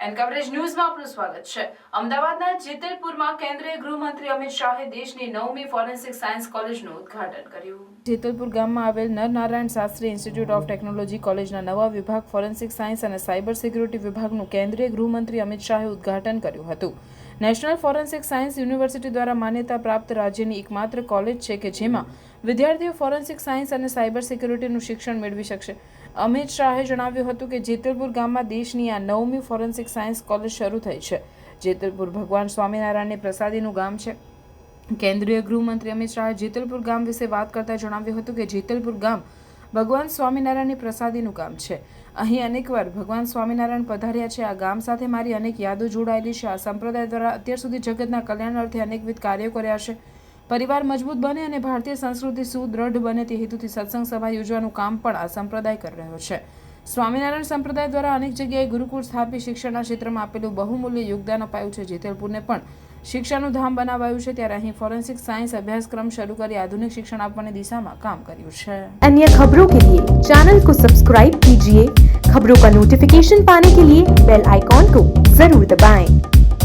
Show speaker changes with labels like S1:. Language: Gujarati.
S1: એન કવરેજ ન્યૂઝમાં આપનું સ્વાગત છે। અમદાવાદના જેતલપુરમાં કેન્દ્રીય ગૃહમંત્રી અમિત શાહે દેશની 9મી ફોરેન્સિક સાયન્સ કોલેજનું ઉદ્ઘાટન કર્યું। જેતલપુર ગામમાં આવેલ Narnarayan Shastri institute of technology કોલેજના નવા વિભાગ ફોરેન્સિક સાયન્સ અને સાયબર સિક્યુરિટી વિભાગનું કેન્દ્રીય ગૃહમંત્રી અમિત શાહે ઉદ્ઘાટન કર્યું હતું। નેશનલ ફોરેન્સિક સાયન્સ યુનિવર્સિટી દ્વારા માન્યતા પ્રાપ્ત રાજ્યની એકમાત્ર કોલેજ છે કે જેમાં વિદ્યાર્થીઓ ફોરેન્સિક સાયન્સ અને સાયબર સિક્યુરિટીનું શિક્ષણ મેળવી શકશે। અમિત શાહે જણાવ્યું હતું કે જેતલપુર ગામમાં દેશની આ 9મી ફોરેન્સિક સાયન્સ કોલેજ શરૂ થઈ છે। જેતલપુર ભગવાન સ્વામિનારાયણની પ્રસાદીનું ગામ છે। કેન્દ્રીય ગૃહમંત્રી અમિત શાહે જેતલપુર ગામ વિશે વાત કરતા જણાવ્યું હતું કે જેતલપુર ગામ ભગવાન સ્વામિનારાયણની પ્રસાદીનું ગામ છે। અહીં અનેકવાર ભગવાન સ્વામિનારાયણ પધાર્યા છે। આ ગામ સાથે મારી અનેક યાદો જોડાયેલી છે। આ સંપ્રદાય દ્વારા અત્યાર સુધી જગતના કલ્યાણ અર્થે અનેકવિધ કાર્યો કર્યા છે। પરિવાર મજબૂત બને અને ભારતીય સંસ્કૃતિ સુદૃઢ બને તે હેતુથી સત્સંગ સભા યોજવાનું કામ પણ આ સંપ્રદાય કરી રહ્યો છે। સ્વામિનારાયણ સંપ્રદાય દ્વારા અનેક જગ્યાએ ગુરુકુળ સ્થાપી શિક્ષણના ક્ષેત્રમાં આપેલું બહુમૂલ્ય યોગદાન અપાયું છે। જેતલપુરને પણ શિક્ષાનું ધામ બનાવાયું છે ત્યારે અહીં ફોરેન્સિક સાયન્સ અભ્યાસક્રમ શરૂ કરી આધુનિક શિક્ષણ આપવાની દિશામાં काम કર્યું છે।
S2: अन्य खबरों के लिए चैनल को सब्सक्राइब कीजिए। खबरों का नोटिफिकेशन पाने के लिए बेल आइकॉन को जरूर दबाएं।